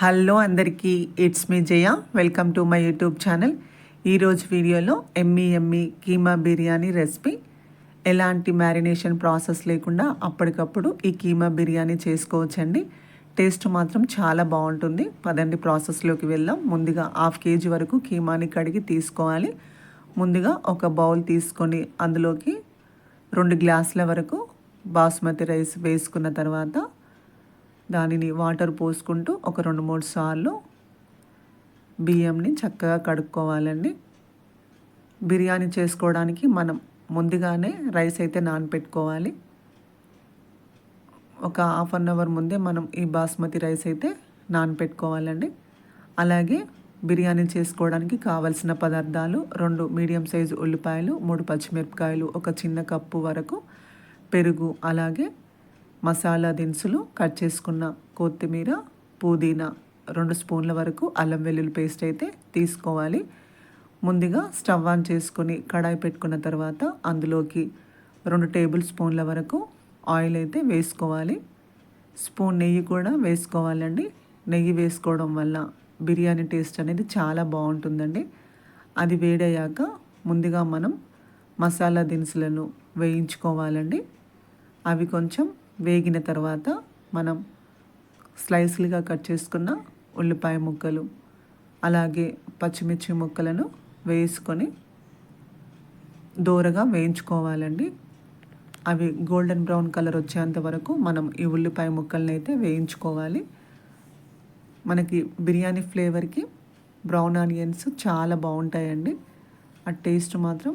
Hello అందరికీ, it's me Jaya. Welcome to my YouTube channel. ఈరోజు వీడియోలో ఎమ్మీ కీమా బిర్యానీ రెసిపీ, ఎలాంటి మ్యారినేషన్ ప్రాసెస్ లేకుండా అప్పటికప్పుడు ఈ కీమా బిర్యానీ చేసుకోవచ్చండి. టేస్ట్ మాత్రం చాలా బాగుంటుంది. పదండి ప్రాసెస్లోకి వెళ్దాం. ముందుగా 1/2 kg వరకు కీమాని కడిగి తీసుకోవాలి. ముందుగా ఒక బౌల్ తీసుకొని అందులోకి 2 గ్లాసుల వరకు బాస్మతి రైస్ వేసుకున్న తర్వాత దానిని వాటర్ పోసుకుంటూ ఒక 2-3 సార్లు బియ్యంని చక్కగా కడుక్కోవాలండి. బిర్యానీ చేసుకోవడానికి మనం ముందుగానే రైస్ అయితే నానపెట్టుకోవాలి. ఒక 1/2 అవర్ ముందే మనం ఈ బాస్మతి రైస్ అయితే నానపెట్టుకోవాలండి. అలాగే బిర్యానీ చేసుకోవడానికి కావలసిన పదార్థాలు: 2 మీడియం సైజు ఉల్లిపాయలు, 3 పచ్చిమిరపకాయలు, ఒక చిన్న కప్పు వరకు పెరుగు, అలాగే మసాలా దినుసులు, కట్ చేసుకున్న కొత్తిమీర, పుదీనా, 2 స్పూన్ల వరకు అల్లం వెల్లుల్లి పేస్ట్ అయితే తీసుకోవాలి. ముందుగా స్టవ్ ఆన్ చేసుకొని కడాయి పెట్టుకున్న తర్వాత అందులోకి 2 టేబుల్ స్పూన్ల వరకు ఆయిల్ అయితే వేసుకోవాలి. స్పూన్ నెయ్యి కూడా వేసుకోవాలండి. నెయ్యి వేసుకోవడం వల్ల బిర్యానీ టేస్ట్ అనేది చాలా బాగుంటుందండి. అది వేడయ్యాక ముందుగా మనం మసాలా దినుసులను వేయించుకోవాలండి. అవి కొంచెం వేగిన తర్వాత మనం స్లైస్లుగా కట్ చేసుకున్న ఉల్లిపాయ ముక్కలు, అలాగే పచ్చిమిర్చి ముక్కలను వేసుకొని దోరగా వేయించుకోవాలండి. అవి గోల్డెన్ బ్రౌన్ కలర్ వచ్చేంత వరకు మనం ఈ ఉల్లిపాయ ముక్కల్ని అయితే వేయించుకోవాలి. మనకి బిర్యానీ ఫ్లేవర్కి బ్రౌన్ ఆనియన్స్ చాలా బాగుంటాయండి. ఆ టేస్ట్ మాత్రం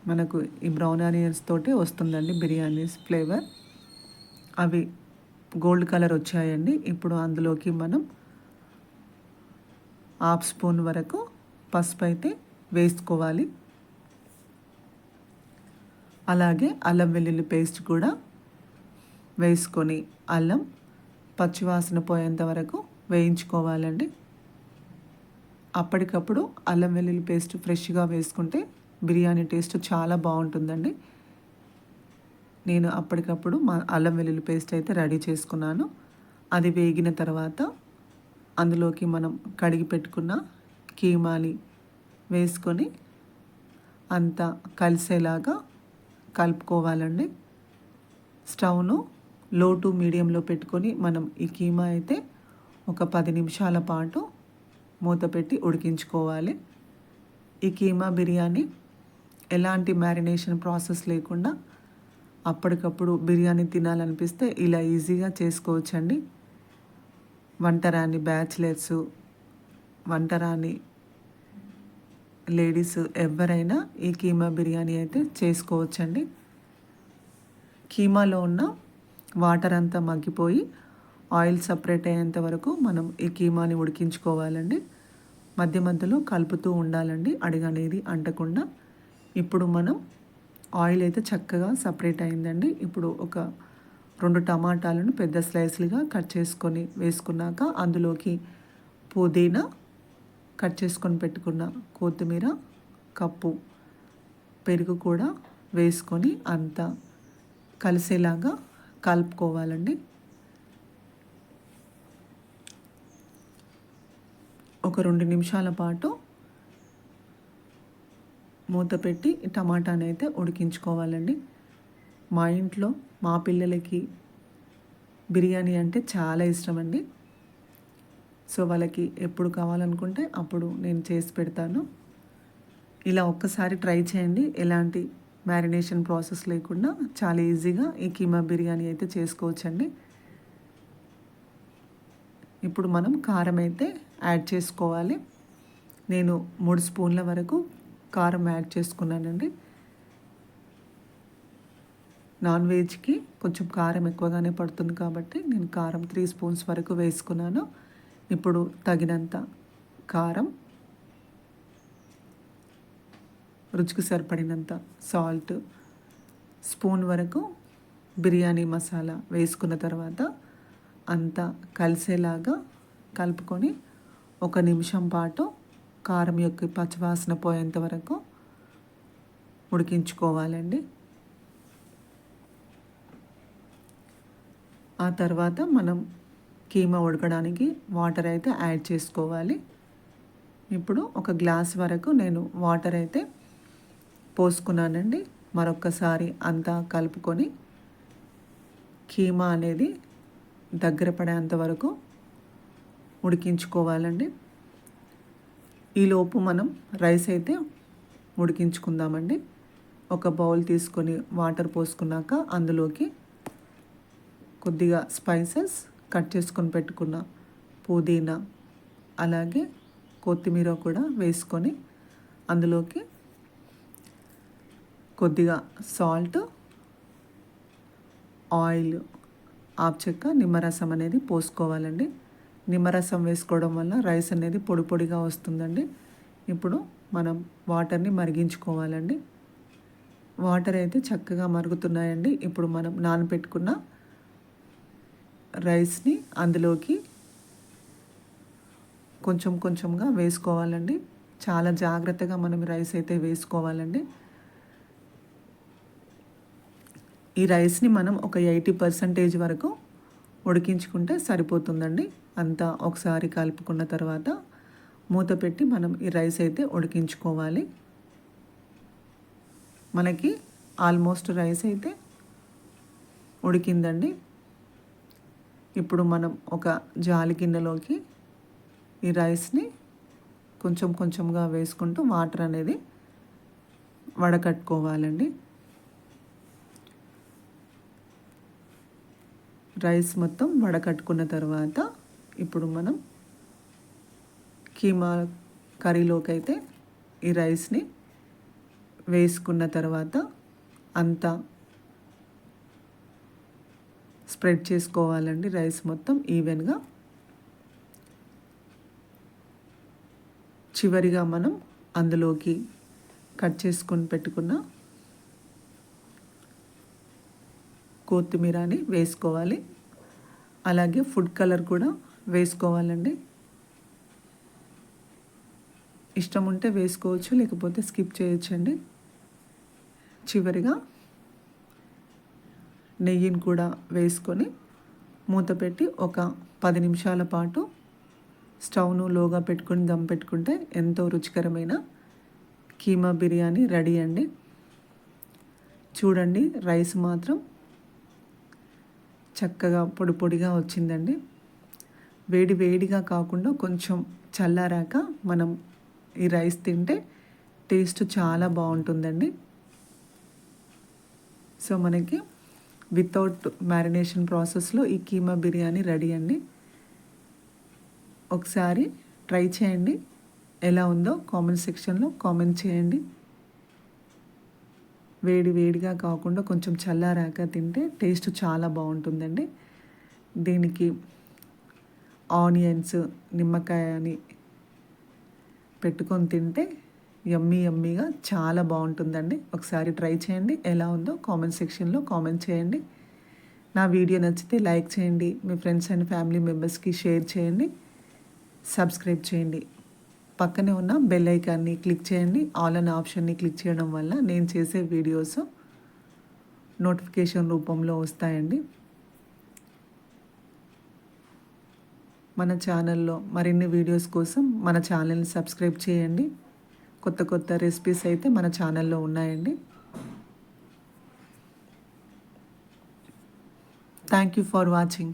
మనకు ఈ బ్రౌన్ ఆనియన్స్ తోటే వస్తుందండి బిర్యానీ ఫ్లేవర్. అవి గోల్డ్ కలర్ వచ్చాయండి. ఇప్పుడు అందులోకి మనం 1/2 స్పూన్ వరకు పసుపు అయితే వేసుకోవాలి. అలాగే అల్లం వెల్లుల్లి పేస్ట్ కూడా వేసుకొని అల్లం పచ్చివాసన పోయేంత వరకు వేయించుకోవాలండి. అప్పటికప్పుడు అల్లం వెల్లుల్లి పేస్ట్ ఫ్రెష్గా వేసుకుంటే బిర్యానీ టేస్ట్ చాలా బాగుంటుందండి. నేను అప్పటికప్పుడు అల్లం వెల్లుల్లి పేస్ట్ అయితే రెడీ చేసుకున్నాను. అది వేగిన తర్వాత అందులోకి మనం కడిగి పెట్టుకున్న కీమాని వేసుకొని అంతా కలిసేలాగా కలుపుకోవాలండి. స్టవ్ను లో టు మీడియంలో పెట్టుకొని మనం ఈ కీమా అయితే ఒక 10 నిమిషాల పాటు మూత పెట్టి ఉడికించుకోవాలి. ఈ కీమా బిర్యానీ ఎలాంటి మ్యారినేషన్ ప్రాసెస్ లేకుండా అప్పటికప్పుడు బిర్యానీ తినాలనిపిస్తే ఇలా ఈజీగా చేసుకోవచ్చండి. వంటరాని బ్యాచిలర్స్, వంటరాని లేడీస్ ఎవరైనా ఈ కీమా బిర్యానీ అయితే చేసుకోవచ్చండి. కీమాలో ఉన్న వాటర్ అంతా మగ్గిపోయి ఆయిల్ సపరేట్ అయ్యేంత వరకు మనం ఈ కీమాని ఉడికించుకోవాలండి. మధ్య మధ్యలో కలుపుతూ ఉండాలండి, అడుగనేది అంటకుండా. ఇప్పుడు మనం ఆయిల్ అయితే చక్కగా సపరేట్ అయిందండి. ఇప్పుడు ఒక 2 టమాటాలను పెద్ద స్లైస్లుగా కట్ చేసుకొని వేసుకున్నాక అందులోకి పుదీనా, కట్ చేసుకొని పెట్టుకున్న కొత్తిమీర, కప్పు పెరుగు కూడా వేసుకొని అంతా కలిసేలాగా కలుపుకోవాలండి. ఒక 2 నిమిషాల పాటు మూత పెట్టి టమాటాని అయితే ఉడికించుకోవాలండి. మా ఇంట్లో మా పిల్లలకి బిర్యానీ అంటే చాలా ఇష్టం అండి. సో వాళ్ళకి ఎప్పుడు కావాలనుకుంటే అప్పుడు నేను చేసి పెడతాను. ఇలా ఒక్కసారి ట్రై చేయండి. ఎలాంటి మ్యారినేషన్ ప్రాసెస్ లేకుండా చాలా ఈజీగా ఈ కీమా బిర్యానీ అయితే చేసుకోవచ్చండి. ఇప్పుడు మనం కారం అయితే యాడ్ చేసుకోవాలి. నేను 3 స్పూన్ల వరకు కారం యాడ్ చేసుకున్నానండి. నాన్ వెజ్కి కొంచెం కారం ఎక్కువగానే పడుతుంది కాబట్టి నేను కారం 3 స్పూన్స్ వరకు వేసుకున్నాను. ఇప్పుడు తగినంత కారం, రుచికి సరిపడినంత సాల్ట్, స్పూన్ వరకు బిర్యానీ మసాలా వేసుకున్న తర్వాత అంతా కలిసేలాగా కలుపుకొని 1 నిమిషం పాటు కారం యొక్క పచ్చివాసన పోయేంత వరకు ఉడికించుకోవాలండి. ఆ తర్వాత మనం కీమా ఉడకడానికి వాటర్ అయితే యాడ్ చేసుకోవాలి. ఇప్పుడు ఒక గ్లాస్ వరకు నేను వాటర్ అయితే పోసుకున్నానండి. మరొక్కసారి అంతా కలుపుకొని కీమా అనేది దగ్గర పడేంత వరకు ఉడికించుకోవాలండి. ఈలోపు మనం రైస్ అయితే ఉడికించుకుందామండి. ఒక బౌల్ తీసుకొని వాటర్ పోసుకున్నాక అందులోకి కొద్దిగా స్పైసెస్ కట్ చేసుకొని పెట్టుకున్న పుదీనా అలాగే కొత్తిమీర కూడా వేసుకొని అందులోకి కొద్దిగా సాల్ట్, ఆయిల్, ఆపుచెక్క, నిమ్మరసం అనేది పోసుకోవాలండి. నిమ్మరసం వేసుకోవడం వల్ల రైస్ అనేది పొడి పొడిగా వస్తుందండి. ఇప్పుడు మనం వాటర్ని మరిగించుకోవాలండి. వాటర్ అయితే చక్కగా మరుగుతున్నాయండి. ఇప్పుడు మనం నానబెట్టుకున్న రైస్ని అందులోకి కొంచెం కొంచెంగా వేసుకోవాలండి. చాలా జాగ్రత్తగా మనం రైస్ అయితే వేసుకోవాలండి. ఈ రైస్ని మనం ఒక 80% వరకు ఉడికించుకుంటే సరిపోతుందండి. అంతా ఒకసారి కలుపుకున్న తర్వాత మూత పెట్టి మనం ఈ రైస్ అయితే ఉడికించుకోవాలి. మనకి ఆల్మోస్ట్ రైస్ అయితే ఉడికిందండి. ఇప్పుడు మనం ఒక జాలి గిన్నెలోకి ఈ రైస్ని కొంచెం కొంచెంగా వేసుకుంటూ వాటర్ అనేది వడకట్టుకోవాలండి. రైస్ మొత్తం వడకట్టుకున్న తర్వాత ఇప్పుడు మనం కీమా కర్రీలోకి అయితే ఈ రైస్ని వేసుకున్న తర్వాత అంతా స్ప్రెడ్ చేసుకోవాలండి. రైస్ మొత్తం ఈవెన్గా. చివరిగా మనం అందులోకి కట్ చేసుకొని పెట్టుకున్న కొత్తిమీరని వేసుకోవాలి. అలాగే ఫుడ్ కలర్ కూడా వేసుకోవాలండి. ఇష్టం ఉంటే వేసుకోవచ్చు, లేకపోతే స్కిప్ చేయొచ్చండి. చివరిగా నెయ్యిని కూడా వేసుకొని మూత పెట్టి ఒక 10 నిమిషాల పాటు స్టవ్ను లోగా పెట్టుకొని దమ్ పెట్టుకుంటే ఎంతో రుచికరమైన కీమా బిర్యానీ రెడీ అండి. చూడండి, రైస్ మాత్రం చక్కగా పొడి పొడిగా వచ్చిందండి. వేడి వేడిగా కాకుండా కొంచెం చల్లారాక మనం ఈ రైస్ తింటే టేస్ట్ చాలా బాగుంటుందండి. సో మనకి వితౌట్ మ్యారినేషన్ ప్రాసెస్లో ఈ కీమా బిర్యానీ రెడీ అండి. ఒకసారి ట్రై చేయండి. ఎలా ఉందో కామెంట్ సెక్షన్లో కామెంట్ చేయండి. వేడి వేడిగా కాకుండా కొంచెం చల్లారాక తింటే టేస్ట్ చాలా బాగుంటుందండి. దీనికి ఆనియన్స్, నిమ్మకాయని పెట్టుకొని తింటే యమ్మీగా చాలా బాగుంటుందండి. ఒకసారి ట్రై చేయండి. ఎలా ఉందో కామెంట్ సెక్షన్లో కామెంట్ చేయండి. నా వీడియో నచ్చితే లైక్ చేయండి. మీ ఫ్రెండ్స్ అండ్ ఫ్యామిలీ మెంబర్స్కి షేర్ చేయండి. సబ్స్క్రైబ్ చేయండి. పక్కనే ఉన్న బెల్ ఐకాన్ని క్లిక్ చేయండి. ఆల్ అనే ఆప్షన్ని క్లిక్ చేయడం వల్ల నేను చేసే వీడియోస్ నోటిఫికేషన్ రూపంలో వస్తాయండి. మన ఛానల్లో మరిన్ని వీడియోస్ కోసం మన ఛానల్ని సబ్స్క్రైబ్ చేయండి. కొత్త కొత్త రెసిపీస్ అయితే మన ఛానల్లో ఉన్నాయండి. Thank you for watching.